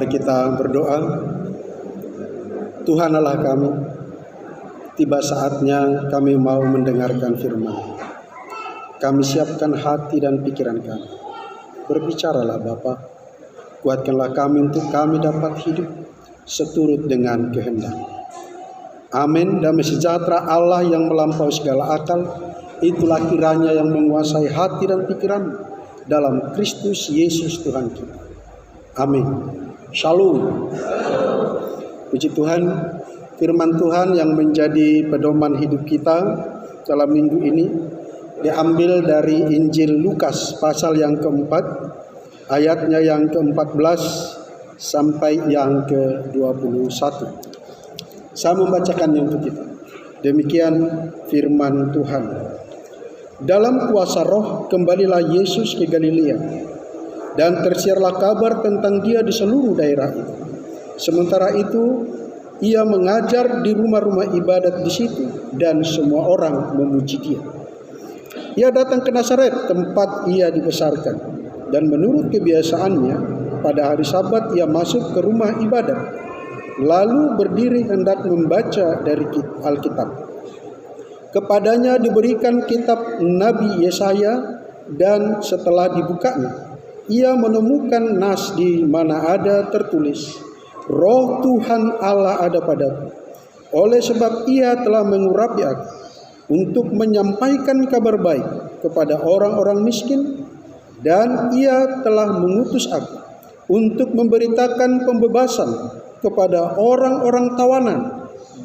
Mari kita berdoa. Tuhan Allah kami, tiba saatnya kami mau mendengarkan firman. Kami siapkan hati dan pikiran kami. Berbicaralah Bapa, kuatkanlah kami untuk kami dapat hidup seturut dengan kehendak. Amin. Damai sejahtera Allah yang melampaui segala akal, itulah kiranya yang menguasai hati dan pikiran dalam Kristus Yesus Tuhan kita. Amin. Shalom. Puji Tuhan, firman Tuhan yang menjadi pedoman hidup kita dalam minggu ini diambil dari Injil Lukas pasal yang keempat, ayatnya yang ke-14 sampai yang ke-21. Saya membacakannya untuk kita. Demikian firman Tuhan. Dalam kuasa Roh kembalilah Yesus ke Galilea, dan tersiarlah kabar tentang Dia di seluruh daerah itu. Sementara itu, Ia mengajar di rumah-rumah ibadat di situ, dan semua orang memuji Dia. Ia datang ke Nazaret, tempat Ia dibesarkan, dan menurut kebiasaannya, pada hari Sabat Ia masuk ke rumah ibadat, lalu berdiri hendak membaca dari Alkitab. Kepadanya diberikan kitab Nabi Yesaya, dan setelah dibukanya, ia menemukan nas di mana ada tertulis, Roh Tuhan Allah ada padaku, oleh sebab Ia telah mengurapi aku untuk menyampaikan kabar baik kepada orang-orang miskin, dan Ia telah mengutus aku untuk memberitakan pembebasan kepada orang-orang tawanan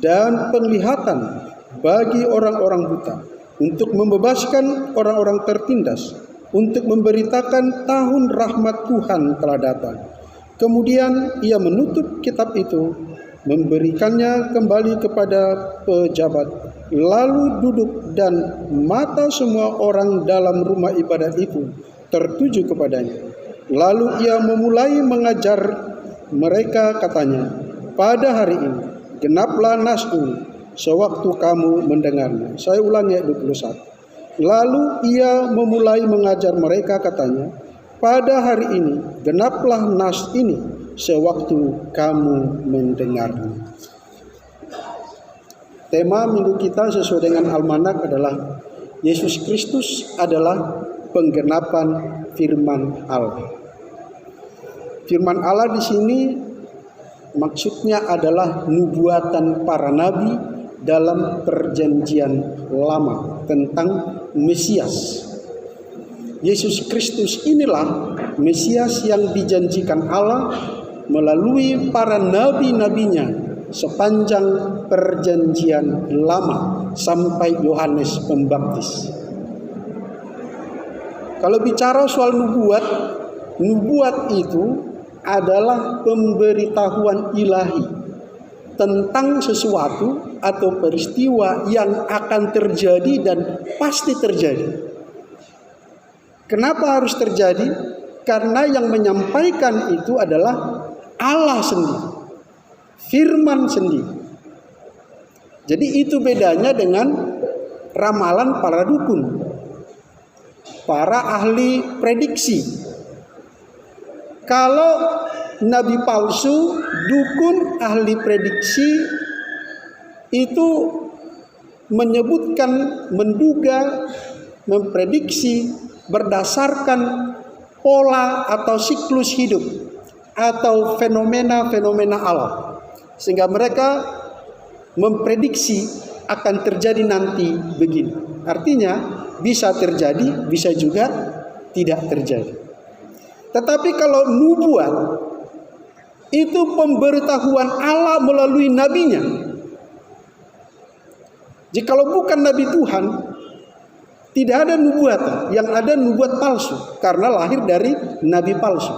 dan penglihatan bagi orang-orang buta, untuk membebaskan orang-orang tertindas, untuk memberitakan tahun rahmat Tuhan telah datang. Kemudian Ia menutup kitab itu, memberikannya kembali kepada pejabat, lalu duduk, dan mata semua orang dalam rumah ibadat itu tertuju kepadanya. Lalu Ia memulai mengajar mereka, katanya, pada hari ini genaplah nas ini sewaktu kamu mendengarnya. Saya ulangi ayat 21. Lalu Ia memulai mengajar mereka, katanya, pada hari ini genaplah nas ini sewaktu kamu mendengarnya. Tema minggu kita sesuai dengan Almanak adalah Yesus Kristus adalah penggenapan firman Allah. Firman Allah di sini maksudnya adalah nubuatan para nabi dalam perjanjian lama tentang Mesias. Yesus Kristus inilah Mesias yang dijanjikan Allah melalui para nabi-nabinya sepanjang perjanjian lama sampai Yohanes Pembaptis. Kalau bicara soal nubuat itu adalah pemberitahuan ilahi tentang sesuatu atau peristiwa yang akan terjadi dan pasti terjadi. Kenapa harus terjadi? Karena yang menyampaikan itu adalah Allah sendiri, firman sendiri. Jadi itu bedanya dengan ramalan para dukun, para ahli prediksi. Kalau nabi palsu, dukun, ahli prediksi itu menyebutkan, menduga, memprediksi berdasarkan pola atau siklus hidup atau fenomena-fenomena alam, sehingga mereka memprediksi akan terjadi nanti begini. Artinya bisa terjadi, bisa juga tidak terjadi. Tetapi kalau nubuat itu pemberitahuan Allah melalui nabinya. Jikalau bukan nabi Tuhan, tidak ada nubuatan, yang ada nubuat palsu karena lahir dari nabi palsu.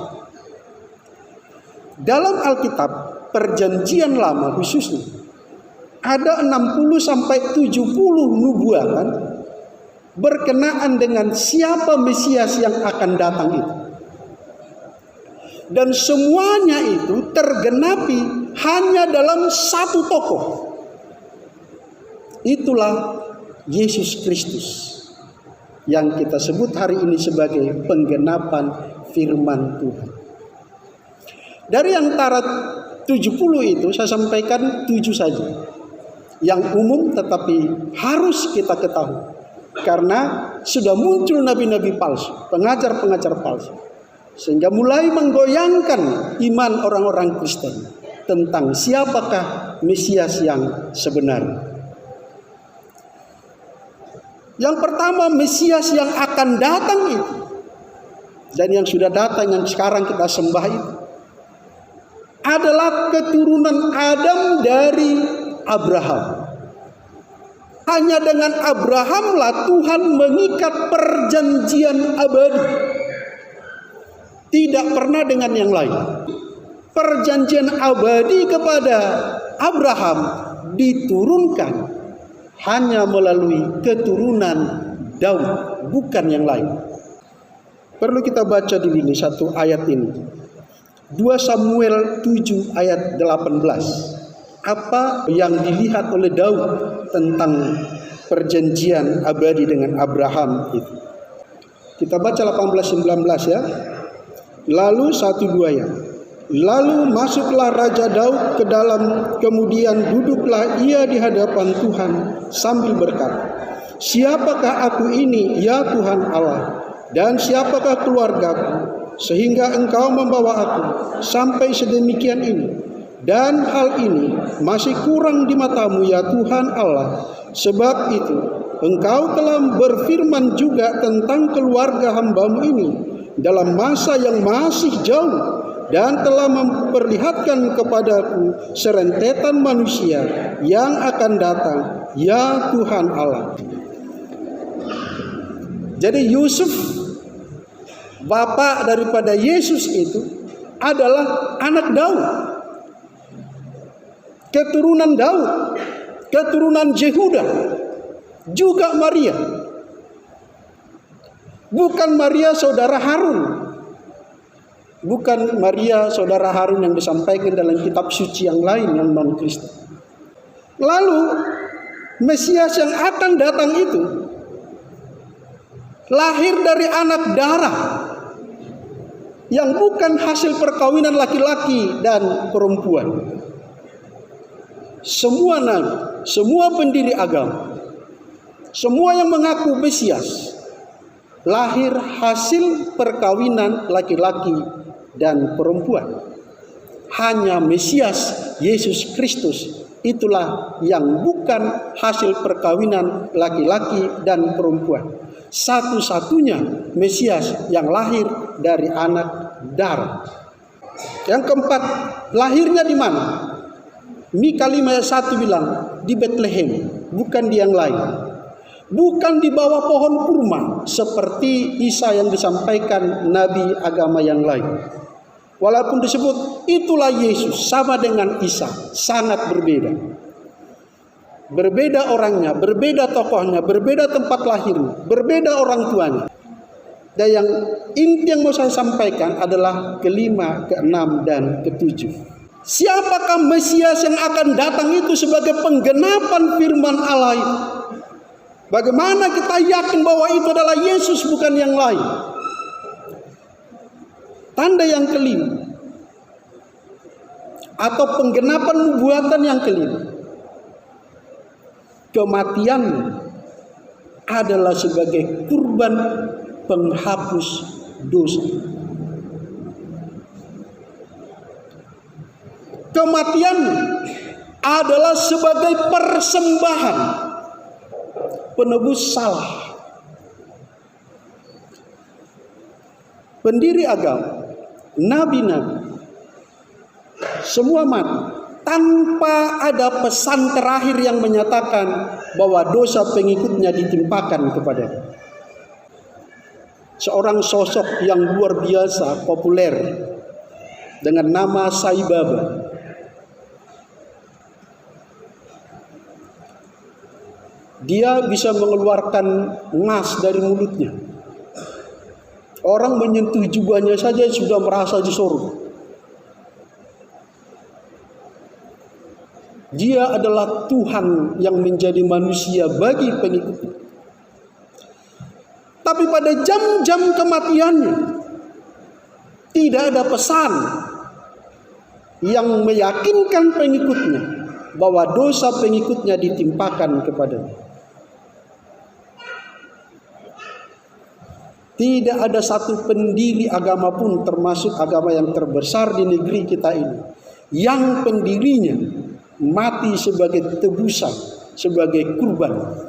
Dalam Alkitab perjanjian lama khususnya ada 60 sampai 70 nubuatan berkenaan dengan siapa Mesias yang akan datang itu. Dan semuanya itu tergenapi hanya dalam satu tokoh. Itulah Yesus Kristus yang kita sebut hari ini sebagai penggenapan firman Tuhan. Dari antara 70 itu saya sampaikan 7 saja yang umum, tetapi harus kita ketahui karena sudah muncul nabi-nabi palsu, pengajar-pengajar palsu, sehingga mulai menggoyangkan iman orang-orang Kristen tentang siapakah Mesias yang sebenarnya. Yang pertama, Mesias yang akan datang itu, dan yang sudah datang, yang sekarang kita sembah itu, adalah keturunan Adam dari Abraham. Hanya dengan Abrahamlah Tuhan mengikat perjanjian abadi. Tidak pernah dengan yang lain. Perjanjian abadi kepada Abraham diturunkan hanya melalui keturunan Daud, bukan yang lain. Perlu kita baca dulu ini satu ayat ini. 2 Samuel 7 ayat 18. Apa yang dilihat oleh Daud tentang perjanjian abadi dengan Abraham itu. Kita baca 18-19 ya. Lalu 1-2 ya. Lalu masuklah Raja Daud ke dalam, kemudian duduklah ia di hadapan Tuhan sambil berkata, siapakah aku ini ya Tuhan Allah, dan siapakah keluargaku, sehingga engkau membawa aku sampai sedemikian ini. Dan hal ini masih kurang di matamu ya Tuhan Allah. Sebab itu engkau telah berfirman juga tentang keluarga hambamu ini dalam masa yang masih jauh, dan telah memperlihatkan kepadaku serentetan manusia yang akan datang ya Tuhan Allah. Jadi Yusuf, bapak daripada Yesus itu, adalah anak Daud, keturunan Daud, keturunan Yehuda, juga Maria. Bukan Maria saudara Harun, bukan Maria saudara Harun yang disampaikan dalam kitab suci yang lain yang non-Kristen. Lalu Mesias yang akan datang itu lahir dari anak darah yang bukan hasil perkawinan laki-laki dan perempuan. Semua nabi, semua pendiri agama, semua yang mengaku Mesias lahir hasil perkawinan laki-laki dan perempuan. Hanya Mesias Yesus Kristus itulah yang bukan hasil perkawinan laki-laki dan perempuan. Satu-satunya Mesias yang lahir dari anak darah. Yang keempat, lahirnya di mana? Mika 5 ayat 1 bilang di Bethlehem, bukan di yang lain. Bukan di bawah pohon kurma seperti Isa yang disampaikan nabi agama yang lain. Walaupun disebut itulah Yesus, sama dengan Isa, sangat berbeda. Berbeda orangnya, berbeda tokohnya, berbeda tempat lahirnya, berbeda orang tuanya. Dan yang inti yang mau saya sampaikan adalah kelima, keenam, dan ketujuh. Siapakah Mesias yang akan datang itu sebagai penggenapan firman Allah itu? Bagaimana kita yakin bahwa itu adalah Yesus, bukan yang lain? Tanda yang kelima, atau penggenapan nubuatan yang kelima, kematian adalah sebagai kurban penghapus dosa. Kematian adalah sebagai persembahan penebus salah. Pendiri agama, nabi-nabi, semua mati tanpa ada pesan terakhir yang menyatakan bahwa dosa pengikutnya ditimpakan kepadanya. Seorang sosok yang luar biasa populer dengan nama Sai Baba. Dia bisa mengeluarkan ngas dari mulutnya. Orang menyentuh jubahnya saja sudah merasa di surga. Dia adalah Tuhan yang menjadi manusia bagi pengikutnya. Tapi pada jam-jam kematiannya tidak ada pesan yang meyakinkan pengikutnya bahwa dosa pengikutnya ditimpakan kepadanya. Tidak ada satu pendiri agama pun, termasuk agama yang terbesar di negeri kita ini, yang pendirinya mati sebagai tebusan, sebagai kurban.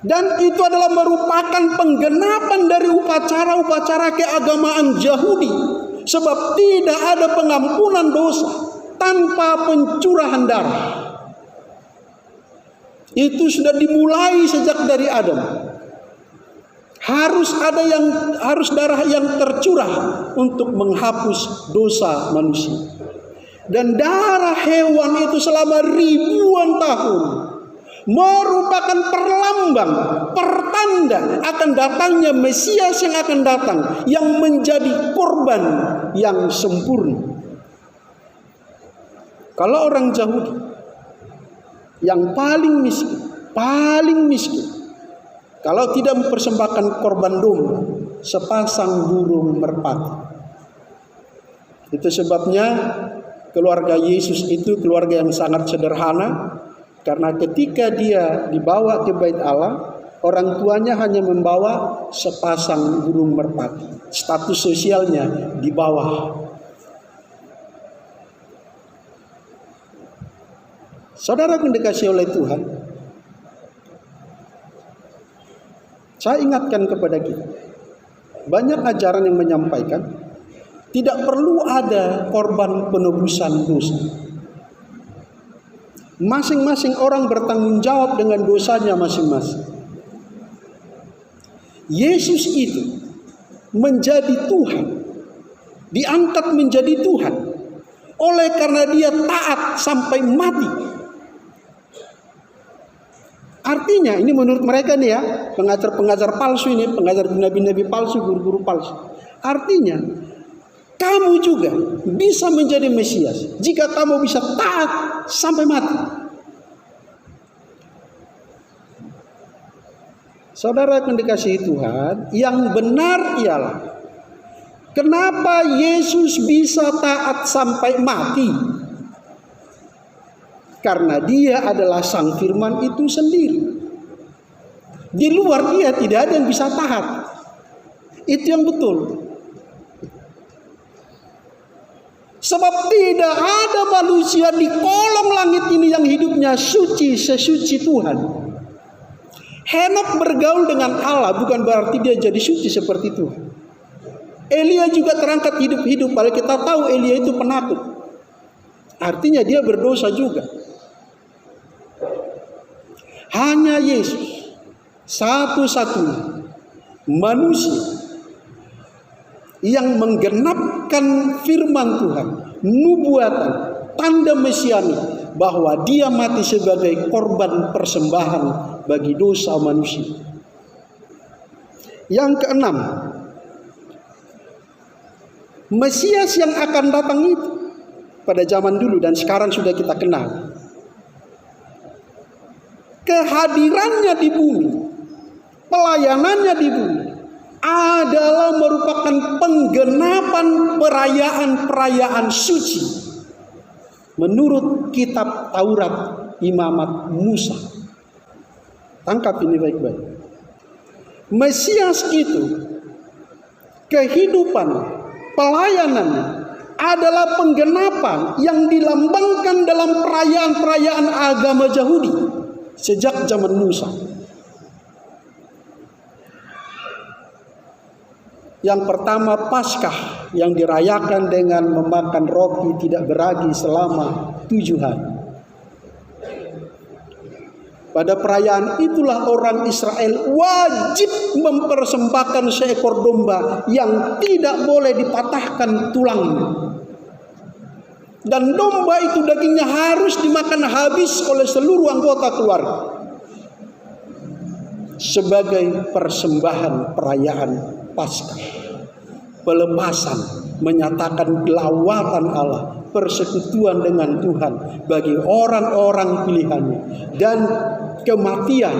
Dan itu adalah merupakan penggenapan dari upacara-upacara keagamaan Yahudi. Sebab tidak ada pengampunan dosa tanpa pencurahan darah. Itu sudah dimulai sejak dari Adam. Harus darah yang tercurah untuk menghapus dosa manusia. Dan darah hewan itu selama ribuan tahun merupakan perlambang, pertanda akan datangnya Mesias yang akan datang, yang menjadi korban yang sempurna. Kalau orang Yahudi yang paling miskin, kalau tidak mempersembahkan korban domba, sepasang burung merpati. Itu sebabnya keluarga Yesus itu keluarga yang sangat sederhana. Karena ketika dia dibawa ke bait Allah, orang tuanya hanya membawa sepasang burung merpati. Status sosialnya di bawah. Saudara yang dikasihi oleh Tuhan, saya ingatkan kepada kita, banyak ajaran yang menyampaikan tidak perlu ada korban penebusan dosa. Masing-masing orang bertanggung jawab dengan dosanya masing-masing. Yesus itu menjadi Tuhan, diangkat menjadi Tuhan oleh karena dia taat sampai mati. Artinya ini menurut mereka nih ya, pengajar-pengajar palsu ini, pengajar nabi-nabi palsu, guru-guru palsu. Artinya kamu juga bisa menjadi Mesias jika kamu bisa taat sampai mati. Saudara yang dikasihi Tuhan, yang benar ialah kenapa Yesus bisa taat sampai mati? Karena dia adalah Sang Firman itu sendiri. Di luar dia tidak ada yang bisa taat. Itu yang betul. Sebab tidak ada manusia di kolong langit ini yang hidupnya suci sesuci Tuhan. Henok bergaul dengan Allah bukan berarti dia jadi suci seperti Tuhan. Elia juga terangkat hidup-hidup, padahal kita tahu Elia itu penakut. Artinya dia berdosa juga. Hanya Yesus satu-satunya manusia yang menggenapkan firman Tuhan, nubuatan, tanda mesianik, bahwa dia mati sebagai korban persembahan bagi dosa manusia. Yang keenam, Mesias yang akan datang itu pada zaman dulu dan sekarang sudah kita kenal. Kehadirannya di bumi, pelayanannya di bumi adalah merupakan penggenapan perayaan-perayaan suci menurut kitab Taurat Imamat Musa. Tangkap ini baik-baik. Mesias itu kehidupan pelayanannya adalah penggenapan yang dilambangkan dalam perayaan-perayaan agama Yahudi sejak zaman Musa. Yang pertama Paskah yang dirayakan dengan memakan roti tidak beragi selama 7 hari. Pada perayaan itulah orang Israel wajib mempersembahkan seekor domba yang tidak boleh dipatahkan tulangnya. Dan domba itu dagingnya harus dimakan habis oleh seluruh anggota keluarga. Sebagai persembahan perayaan Paskah. Pelepasan, menyatakan kelawatan Allah, persekutuan dengan Tuhan bagi orang-orang pilihannya, dan kematian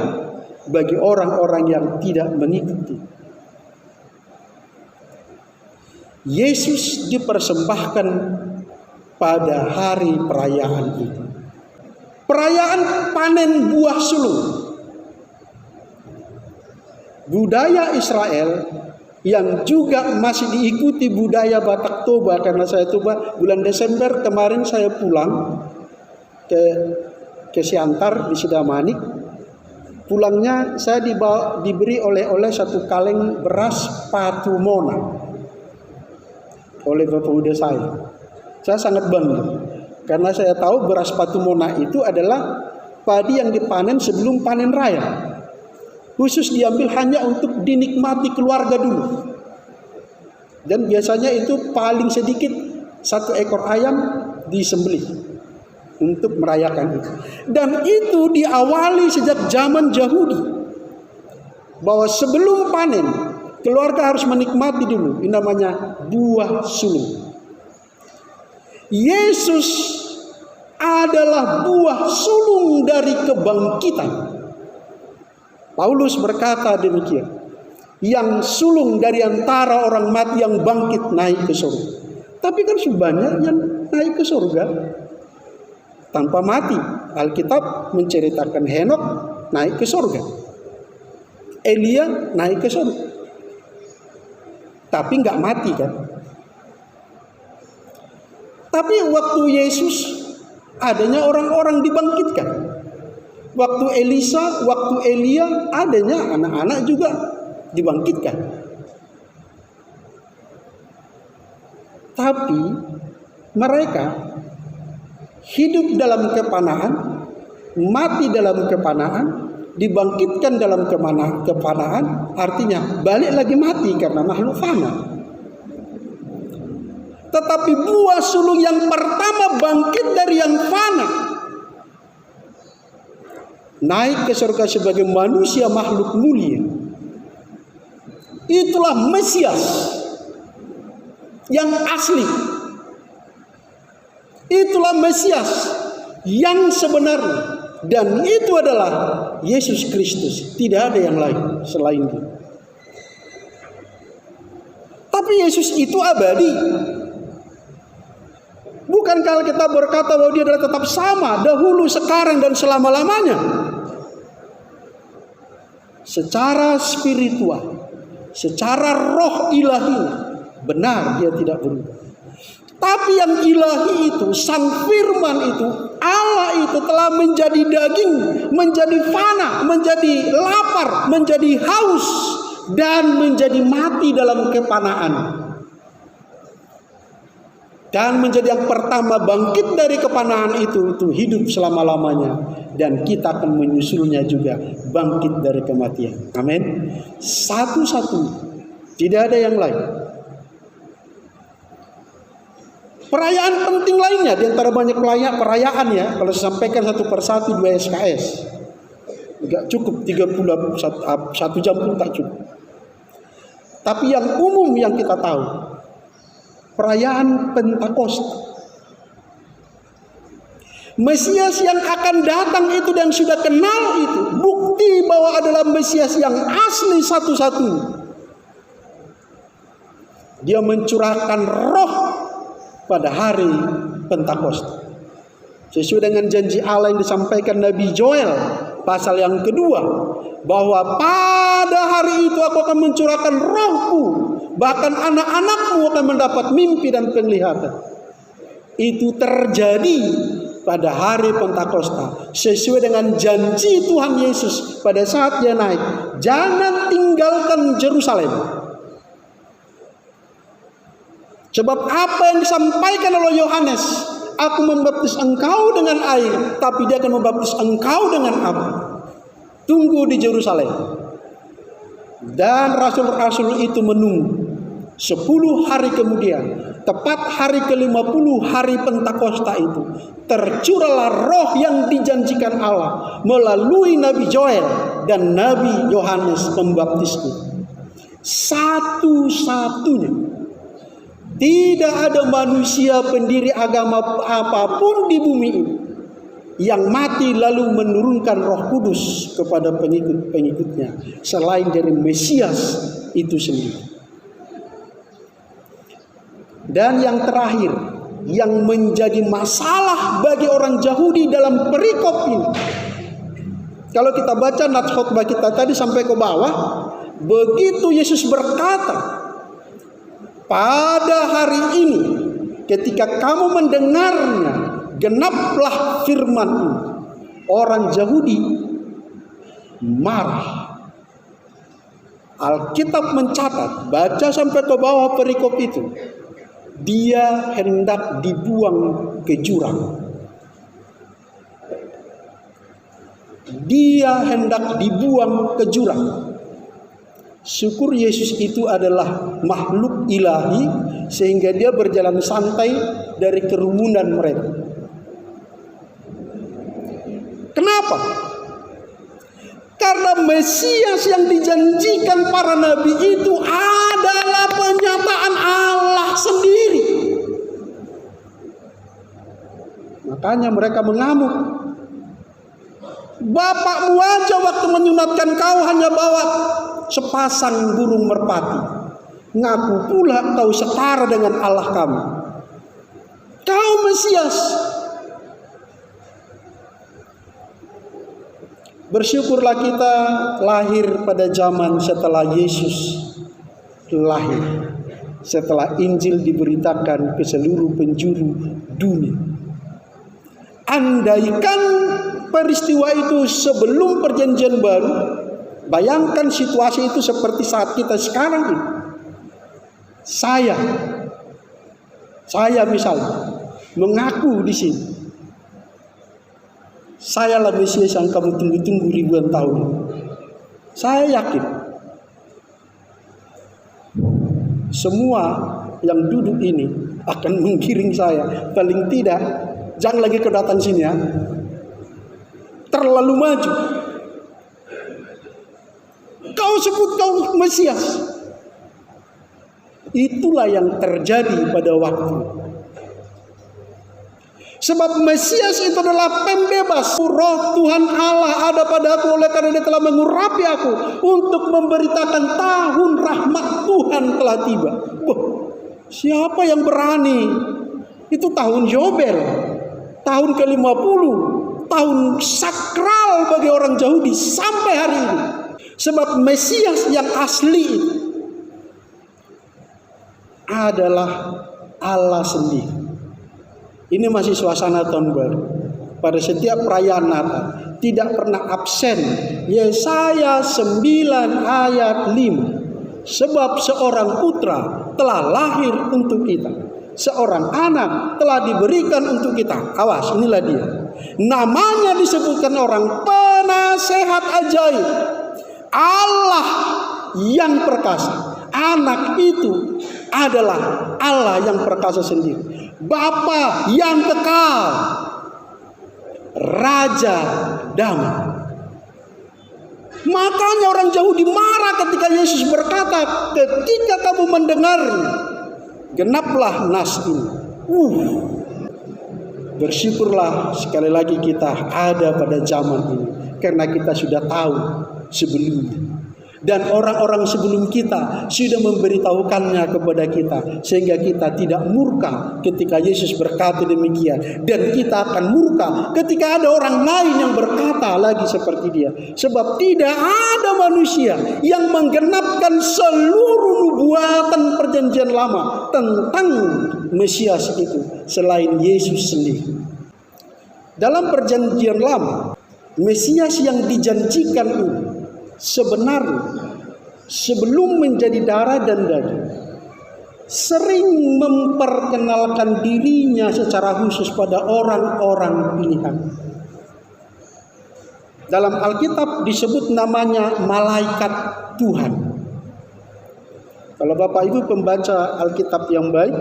bagi orang-orang yang tidak mengikuti. Yesus dipersembahkan pada hari perayaan itu. Perayaan panen buah sulung. Budaya Israel yang juga masih diikuti budaya Batak Toba, karena saya Toba bulan Desember kemarin saya pulang ke Siantar di Sidamanik. Pulangnya saya diberi oleh-oleh satu kaleng beras patumona oleh Bapak Uda saya. Saya sangat bangga karena saya tahu beras patumona itu adalah padi yang dipanen sebelum panen raya. Khusus diambil hanya untuk dinikmati keluarga dulu. Dan biasanya itu paling sedikit 1 ekor ayam disembelih untuk merayakan itu. Dan itu diawali sejak zaman Yahudi. Bahwa sebelum panen, keluarga harus menikmati dulu. Ini namanya buah sulung. Yesus adalah buah sulung dari kebangkitan. Paulus berkata demikian. Yang sulung dari antara orang mati yang bangkit naik ke surga. Tapi kan banyak yang naik ke surga tanpa mati. Alkitab menceritakan Henok naik ke surga, Elia naik ke surga, tapi nggak mati kan. Tapi waktu Yesus adanya orang-orang dibangkitkan. Waktu Elisa, waktu Elia adanya anak-anak juga dibangkitkan. Tapi mereka hidup dalam kepanaan, mati dalam kepanaan, dibangkitkan dalam kepanaan, artinya balik lagi mati karena makhluk fana. Tetapi buah sulung yang pertama bangkit dari yang fana, naik ke surga sebagai manusia makhluk mulia. Itulah Mesias yang asli. Itulah Mesias yang sebenarnya. Dan itu adalah Yesus Kristus. Tidak ada yang lain selain dia. Tapi Yesus itu abadi. Bukan kalau kita berkata bahwa dia adalah tetap sama, dahulu, sekarang, dan selama-lamanya. Secara spiritual, secara roh ilahi, benar dia tidak berubah. Tapi yang ilahi itu, sang firman itu, Allah itu telah menjadi daging, menjadi fana, menjadi lapar, menjadi haus, dan menjadi mati dalam kepanaan. Dan menjadi yang pertama bangkit dari kepanaan itu hidup selama-lamanya. Dan kita akan menyusulnya juga bangkit dari kematian. Amin. Satu-satu, tidak ada yang lain. Perayaan penting lainnya, di antara banyak perayaan ya, kalau saya sampaikan satu persatu 2 SKS, enggak cukup 31 jam pun tak cukup. Tapi yang umum yang kita tahu, perayaan Pentakosta. Mesias yang akan datang itu dan sudah kenal itu, bukti bahwa adalah Mesias yang asli satu-satunya. Dia mencurahkan roh pada hari Pentakosta. Sesuai dengan janji Allah yang disampaikan Nabi Joel pasal yang kedua, bahwa pada hari itu aku akan mencurahkan rohku, bahkan anak-anakmu akan mendapat mimpi dan penglihatan. Itu terjadi pada hari Pentakosta, sesuai dengan janji Tuhan Yesus pada saat dia naik. Jangan tinggalkan Yerusalem. Sebab apa yang disampaikan oleh Yohanes, aku membaptis engkau dengan air, tapi dia akan membaptis engkau dengan api. Tunggu di Yerusalem. Dan rasul-rasul itu menunggu. 10 hari kemudian, tepat hari ke-50 hari Pentakosta itu, tercurahlah roh yang dijanjikan Allah melalui Nabi Joel dan Nabi Yohanes Pembaptisku. Satu-satunya. Tidak ada manusia pendiri agama apapun di bumi ini yang mati lalu menurunkan Roh Kudus kepada pengikut-pengikutnya selain dari Mesias itu sendiri. Dan yang terakhir, yang menjadi masalah bagi orang Yahudi dalam perikop ini. Kalau kita baca nats khotbah kita tadi sampai ke bawah, begitu Yesus berkata, pada hari ini ketika kamu mendengarnya, genaplah firman ini. Orang Yahudi marah. Alkitab mencatat, baca sampai ke bawah perikop itu, dia hendak dibuang ke jurang. Dia hendak dibuang ke jurang. Syukur Yesus itu adalah makhluk ilahi, sehingga dia berjalan santai dari kerumunan mereka. Kenapa? Karena Mesias yang dijanjikan para nabi itu adalah penyataan Allah sendiri. Makanya mereka mengamuk. Bapakmu aja waktu menyunatkan kau hanya bawa sepasang burung merpati. Ngaku pula kau setara dengan Allah kami. Kau Mesias. Bersyukurlah kita lahir pada zaman setelah Yesus lahir, setelah Injil diberitakan ke seluruh penjuru dunia. Andaikan peristiwa itu sebelum perjanjian baru, bayangkan situasi itu seperti saat kita sekarang ini. Saya misalnya mengaku di sini, sayalah Mesias yang kamu tunggu-tunggu ribuan tahun. Saya yakin semua yang duduk ini akan menggiring saya. Paling tidak, jangan lagi kau datang sini ya. Terlalu maju. Kau sebut kau Mesias. Itulah yang terjadi pada waktu. Sebab Mesias itu adalah pembebas. Roh Tuhan Allah ada pada aku, oleh karena Dia telah mengurapi aku untuk memberitakan tahun rahmat Tuhan telah tiba. Siapa yang berani? Itu tahun Yobel, tahun ke-50, tahun sakral bagi orang Yahudi sampai hari ini. Sebab Mesias yang asli adalah Allah sendiri. Ini masih suasana tahun baru. Pada setiap perayaan Natal tidak pernah absen Yesaya 9 ayat 5. Sebab seorang putra telah lahir untuk kita, seorang anak telah diberikan untuk kita. Awas, inilah dia. Namanya disebutkan orang penasehat ajaib, Allah yang perkasa. Anak itu adalah Allah yang perkasa sendiri. Bapa yang kekal, Raja damai. Makanya orang Yahudi marah ketika Yesus berkata, ketika kamu mendengarnya, genaplah nas ini. Bersyukurlah sekali lagi kita ada pada zaman ini, karena kita sudah tahu sebelumnya. Dan orang-orang sebelum kita sudah memberitahukannya kepada kita, sehingga kita tidak murka ketika Yesus berkata demikian, dan kita akan murka ketika ada orang lain yang berkata lagi seperti dia. Sebab tidak ada manusia yang menggenapkan seluruh nubuatan perjanjian lama tentang Mesias itu selain Yesus sendiri. Dalam perjanjian lama, Mesias yang dijanjikan ini sebenarnya sebelum menjadi darah dan daging sering memperkenalkan dirinya secara khusus pada orang-orang pilihan. Dalam Alkitab disebut namanya malaikat Tuhan. Kalau Bapak Ibu pembaca Alkitab yang baik,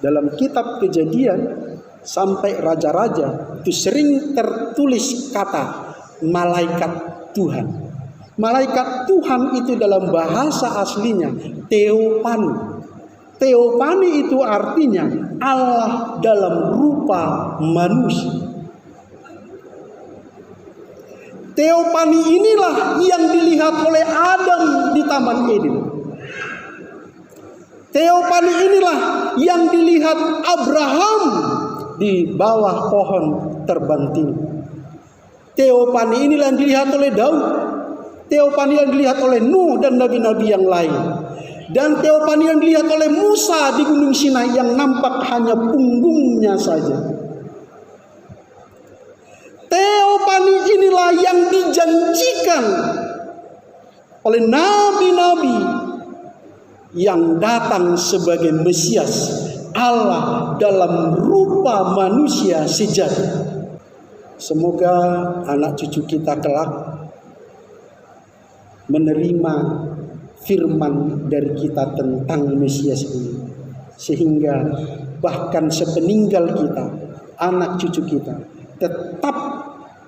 dalam kitab Kejadian sampai Raja-Raja itu sering tertulis kata malaikat Tuhan. Malaikat Tuhan itu dalam bahasa aslinya Theophany. Theophany itu artinya Allah dalam rupa manusia. Theophany inilah yang dilihat oleh Adam di Taman Eden. Teofani inilah yang dilihat Abraham di bawah pohon terbanting. Teofani inilah yang dilihat oleh Daud. Teofani yang dilihat oleh Nuh dan nabi-nabi yang lain. Dan teofani yang dilihat oleh Musa di Gunung Sinai yang nampak hanya punggungnya saja. Teofani inilah yang dijanjikan oleh nabi-nabi yang datang sebagai Mesias Allah dalam rupa manusia sejati. Semoga anak cucu kita kelak menerima firman dari kita tentang Mesias ini, sehingga bahkan sepeninggal kita, anak cucu kita tetap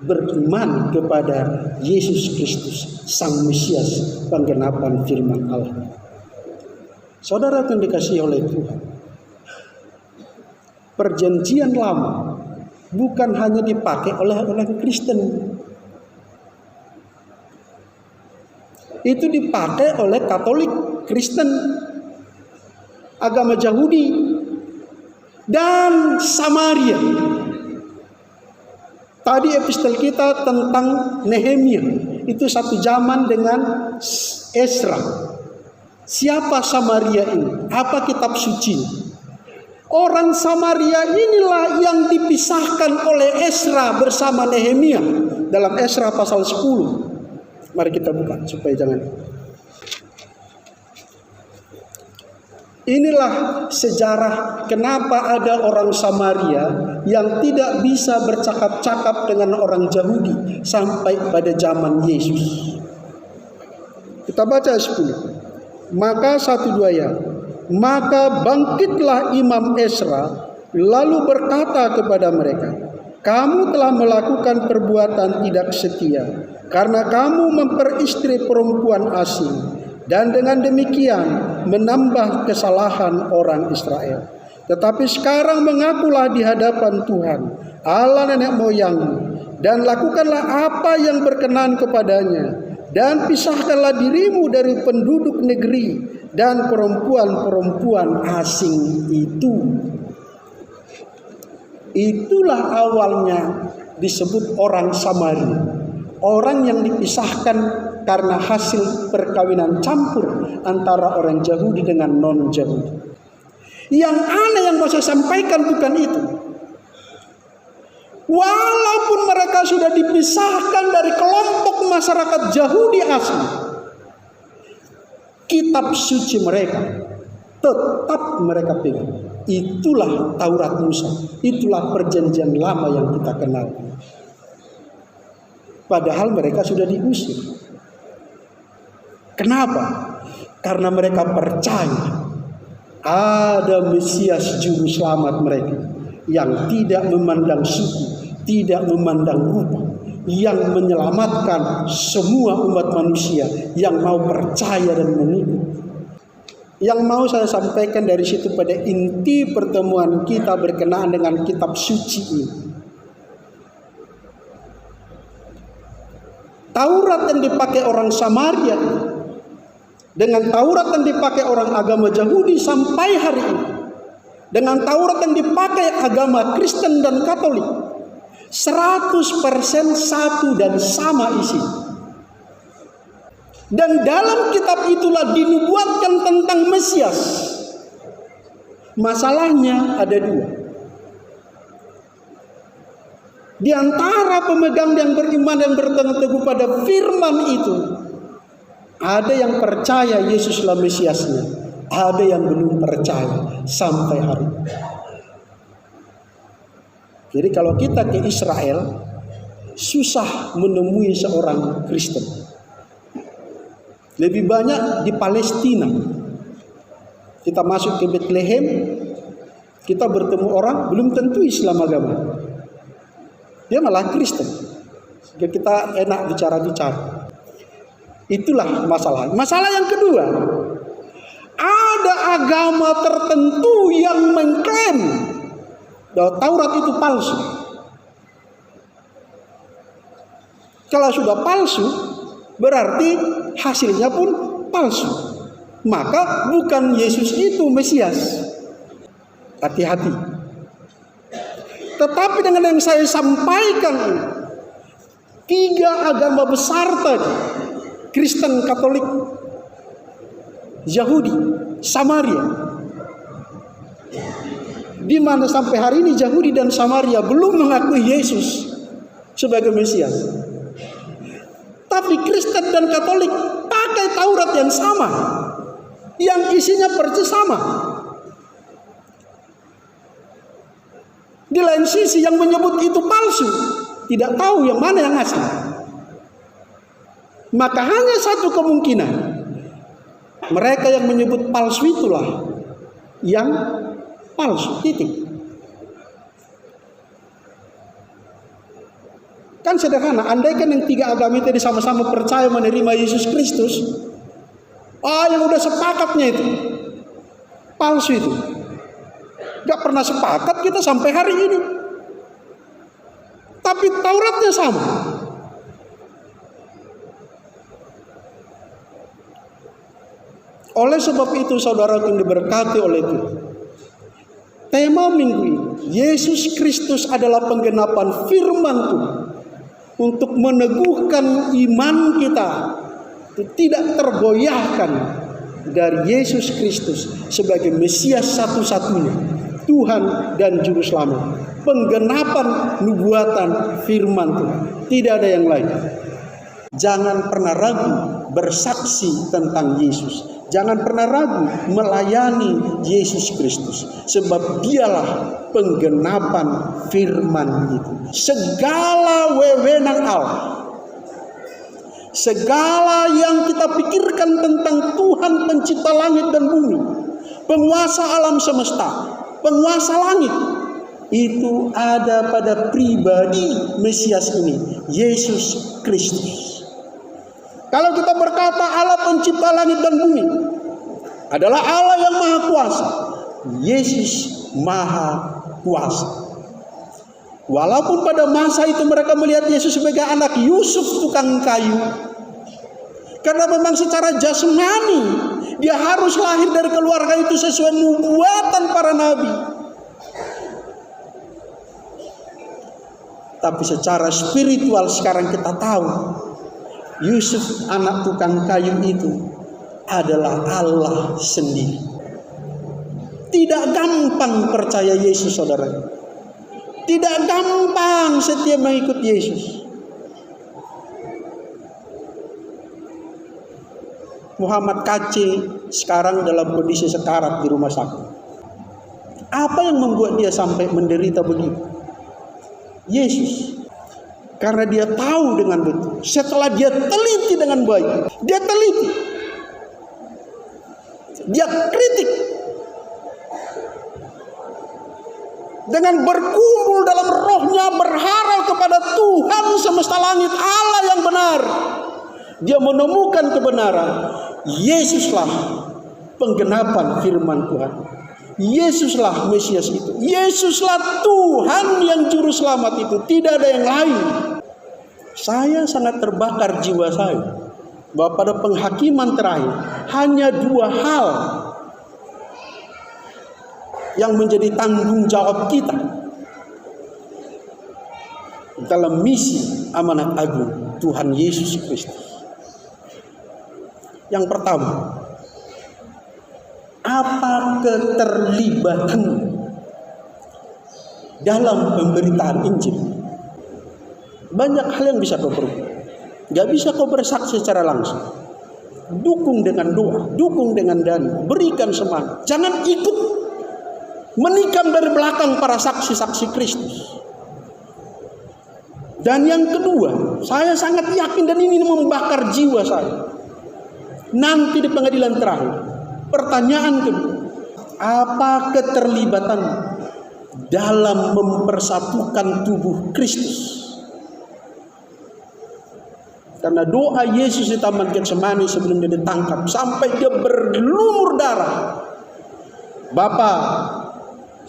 beriman kepada Yesus Kristus Sang Mesias, penggenapan firman Allah. Saudara yang dikasihi oleh Tuhan, perjanjian lama bukan hanya dipakai oleh orang Kristen. Itu dipakai oleh Katolik, Kristen, agama Yahudi, dan Samaria. Tadi epistel kita tentang Nehemia, itu satu zaman dengan Ezra. Siapa Samaria ini? Apa kitab suci? Orang Samaria inilah yang dipisahkan oleh Ezra bersama Nehemia dalam Ezra pasal 10. Mari kita buka supaya jangan. Inilah sejarah kenapa ada orang Samaria yang tidak bisa bercakap-cakap dengan orang Yahudi sampai pada zaman Yesus. Kita baca 10. Maka 1-2 ayat. Maka bangkitlah Imam Ezra lalu berkata kepada mereka, kamu telah melakukan perbuatan tidak setia karena kamu memperistri perempuan asing, dan dengan demikian menambah kesalahan orang Israel. Tetapi sekarang mengakulah di hadapan Tuhan Allah nenek moyangmu, dan lakukanlah apa yang berkenan kepadanya, dan pisahkanlah dirimu dari penduduk negeri dan perempuan-perempuan asing itu. Itulah awalnya disebut orang Samaria, orang yang dipisahkan karena hasil perkawinan campur antara orang Yahudi dengan non-Yahudi. Yang aneh yang mau saya sampaikan bukan itu. Walaupun mereka sudah dipisahkan dari kelompok masyarakat Yahudi asli, kitab suci mereka tetap mereka pegang. Itulah Taurat Musa, itulah perjanjian lama yang kita kenal. Padahal mereka sudah diusir. Kenapa? Karena mereka percaya ada Mesias Juru Selamat mereka yang tidak memandang suku, tidak memandang rupa, yang menyelamatkan semua umat manusia yang mau percaya dan mengikut. Yang mau saya sampaikan dari situ pada inti pertemuan kita berkenaan dengan kitab suci ini. Taurat yang dipakai orang Samaria dengan Taurat yang dipakai orang agama Yahudi sampai hari ini, dengan Taurat yang dipakai agama Kristen dan Katolik, 100% satu dan sama isi. Dan dalam kitab itulah dinubuatkan tentang Mesias. Masalahnya ada dua. Di antara pemegang yang beriman yang berteguh pada firman itu, ada yang percaya Yesuslah Mesiasnya, ada yang belum percaya sampai hari ini. Jadi kalau kita ke Israel, susah menemui seorang Kristen. Lebih banyak di Palestina. Kita masuk ke Bethlehem, kita bertemu orang belum tentu Islam agama, dia malah Kristen. Jadi kita enak bicara-bicara. Itulah masalah. Masalah yang kedua, ada agama tertentu yang mengklaim bahwa Taurat itu palsu. Kalau sudah palsu, berarti hasilnya pun palsu. maka bukan Yesus itu Mesias. Hati-hati. Tetapi dengan yang saya sampaikan, 3 agama besar tadi, Kristen, Katolik, Yahudi, Samaria, di mana sampai hari ini Yahudi dan Samaria belum mengakui Yesus sebagai Mesias. Tapi Kristen dan Katolik pakai Taurat yang sama, yang isinya persis sama. Di lain sisi yang menyebut itu palsu, tidak tahu yang mana yang asli. Maka hanya satu kemungkinan, mereka yang menyebut palsu itulah yang palsu, titik. Kan sederhana, andaikan yang 3 agama itu sama-sama percaya menerima Yesus Kristus, yang udah sepakatnya itu palsu itu. Gak pernah sepakat kita sampai hari ini. Tapi Tauratnya sama. Oleh sebab itu saudara yang diberkati oleh Tuhan, tema minggu ini, Yesus Kristus adalah penggenapan firman Tuhan untuk meneguhkan iman kita tidak tergoyahkan dari Yesus Kristus sebagai Mesias satu-satunya, Tuhan dan Juru Selamat. Penggenapan nubuatan firman Tuhan, tidak ada yang lain. Jangan pernah ragu bersaksi tentang Yesus. Jangan pernah ragu melayani Yesus Kristus, sebab dialah penggenapan firman itu. Segala wewenang Allah, segala yang kita pikirkan tentang Tuhan pencipta langit dan bumi, penguasa alam semesta, penguasa langit, itu ada pada pribadi Mesias ini, Yesus Kristus. Kalau kita berkata Allah pencipta langit dan bumi adalah Allah yang maha kuasa, Yesus maha kuasa. Walaupun pada masa itu mereka melihat Yesus sebagai anak Yusuf tukang kayu, karena memang secara jasmani dia harus lahir dari keluarga itu sesuai nubuatan para nabi. Tapi secara spiritual sekarang kita tahu Yusuf anak tukang kayu itu adalah Allah sendiri. Tidak gampang percaya Yesus, saudara. Tidak gampang setia mengikut Yesus. Muhammad KC sekarang dalam kondisi sekarat di rumah sakit. Apa yang membuat dia sampai menderita begitu? Yesus. Karena dia tahu dengan betul. Setelah dia teliti dengan baik, dia teliti, dia kritik, dengan berkumpul dalam rohnya, berharap kepada Tuhan semesta langit, Allah yang benar. Dia menemukan kebenaran. Yesuslah penggenapan firman Tuhan. Yesuslah Mesias itu. Yesuslah Tuhan yang Juru Selamat itu. Tidak ada yang lain. Saya sangat terbakar jiwa saya bahwa pada penghakiman terakhir hanya 2 hal yang menjadi tanggung jawab kita dalam misi amanat agung Tuhan Yesus Kristus. Yang pertama, apa keterlibatan dalam pemberitaan Injil? Banyak hal yang bisa kau perbuat. Gak bisa kau bersaksi secara langsung. Dukung dengan doa, dukung dengan dana, berikan semangat. Jangan ikut menikam dari belakang para saksi-saksi Kristus. Dan yang kedua, saya sangat yakin dan ini membakar jiwa saya. Nanti di pengadilan terakhir, pertanyaan kedua, apa keterlibatan dalam mempersatukan tubuh Kristus? Karena doa Yesus di Taman Getsemani sebelum dia ditangkap sampai dia berlumur darah, Bapa,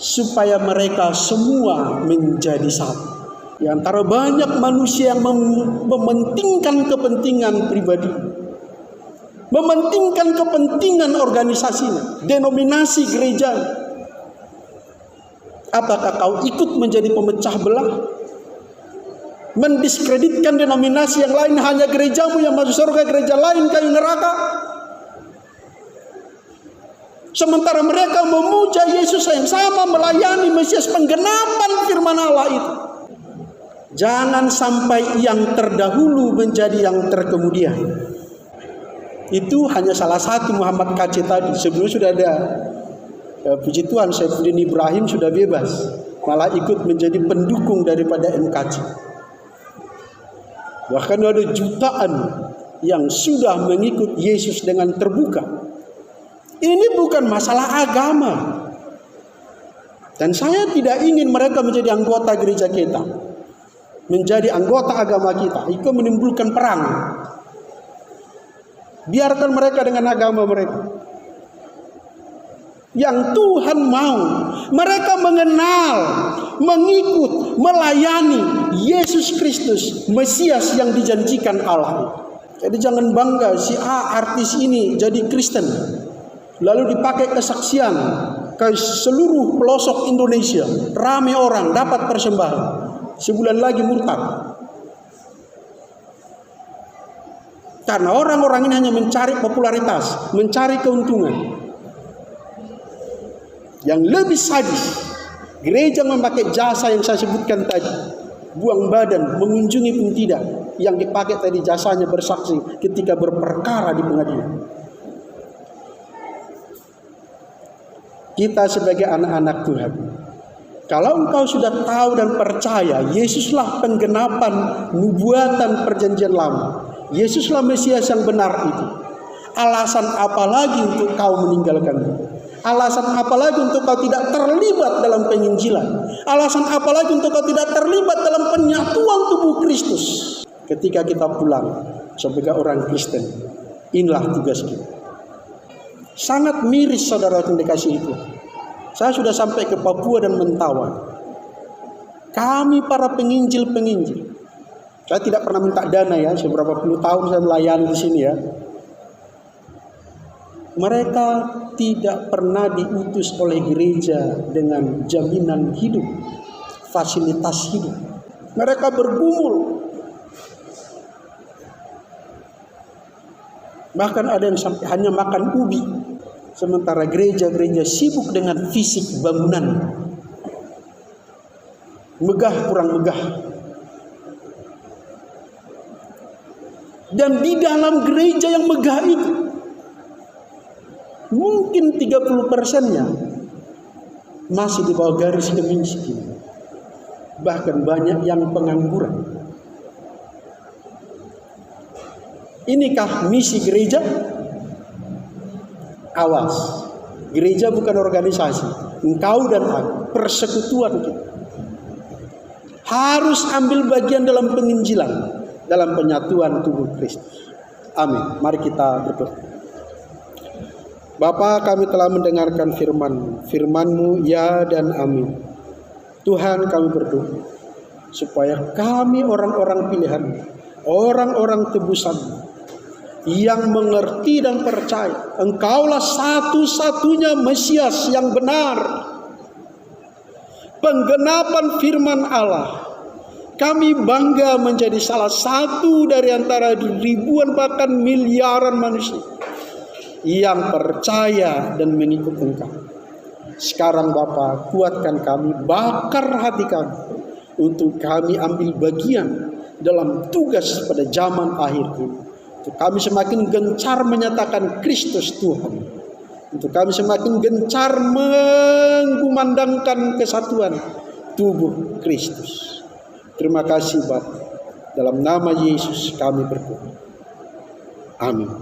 supaya mereka semua menjadi satu. Di antara banyak manusia yang mementingkan kepentingan pribadi, mementingkan kepentingan organisasinya, denominasi gereja. Apakah kau ikut menjadi pemecah belah? Mendiskreditkan denominasi yang lain, hanya gerejamu yang masuk surga, gereja lain kayu neraka. Sementara mereka memuja Yesus yang sama, melayani Mesias, penggenapan firman Allah itu. Jangan sampai yang terdahulu menjadi yang terkemudian. Itu hanya salah satu Muhammad KC tadi. Sebelumnya sudah ada, puji Tuhan, Saifuddin Ibrahim sudah bebas, malah ikut menjadi pendukung daripada MKC. Bahkan ada jutaan yang sudah mengikut Yesus dengan terbuka. Ini bukan masalah agama. Dan saya tidak ingin mereka menjadi anggota gereja kita, menjadi anggota agama kita. Itu menimbulkan perang. Biarkan mereka dengan agama mereka. Yang Tuhan mau mereka mengenal, mengikut, melayani Yesus Kristus, Mesias yang dijanjikan Allah. Jadi jangan bangga si artis ini jadi Kristen, lalu dipakai kesaksian ke seluruh pelosok Indonesia, ramai orang dapat persembahan, sebulan lagi murtad. Karena orang-orang ini hanya mencari popularitas, mencari keuntungan. Yang lebih sadis, gereja memakai jasa yang saya sebutkan tadi, buang badan, mengunjungi pun tidak. Yang dipakai tadi jasanya bersaksi ketika berperkara di pengadilan. Kita sebagai anak-anak Tuhan, kalau engkau sudah tahu dan percaya Yesuslah penggenapan nubuatan perjanjian lama, Yesuslah Mesias yang benar itu, alasan apa lagi untuk kau meninggalkannya? Alasan apa lagi untuk kau tidak terlibat dalam penginjilan? Alasan apa lagi untuk kau tidak terlibat dalam penyatuan tubuh Kristus? Ketika kita pulang sebagai orang Kristen, inilah tugas kita. Sangat miris saudara yang dikasih itu. Saya sudah sampai ke Papua dan Mentawai. Kami para penginjil-penginjil, saya tidak pernah minta dana ya, seberapa puluh tahun saya melayani di sini ya. Mereka tidak pernah diutus oleh gereja dengan jaminan hidup, fasilitas hidup. Mereka bergumul. Bahkan ada yang sampai hanya makan ubi. Sementara gereja-gereja sibuk dengan fisik bangunan. Megah kurang megah. Dan di dalam gereja yang megah itu, mungkin 30%-nya masih di bawah garis kemiskinan. Bahkan banyak yang pengangguran. Inikah misi gereja? Awas, gereja bukan organisasi. Engkau dan aku, persekutuan kita, harus ambil bagian dalam penginjilan, dalam penyatuan tubuh Kristus. Amin. Mari kita berdoa. Bapa, kami telah mendengarkan firman-Mu ya dan amin. Tuhan, kami berdoa supaya kami orang-orang pilihan, orang-orang tebusan yang mengerti dan percaya Engkaulah satu-satunya Mesias yang benar, penggenapan firman Allah. Kami bangga menjadi salah satu dari antara ribuan bahkan miliaran manusia yang percaya dan mengikut Engkau. Sekarang Bapa, kuatkan kami, bakar hati kami, untuk kami ambil bagian dalam tugas pada zaman akhir ini. Untuk kami semakin gencar menyatakan Kristus Tuhan. Untuk kami semakin gencar mengumandangkan kesatuan tubuh Kristus. Terima kasih Bapa. Dalam nama Yesus kami berdoa. Amin.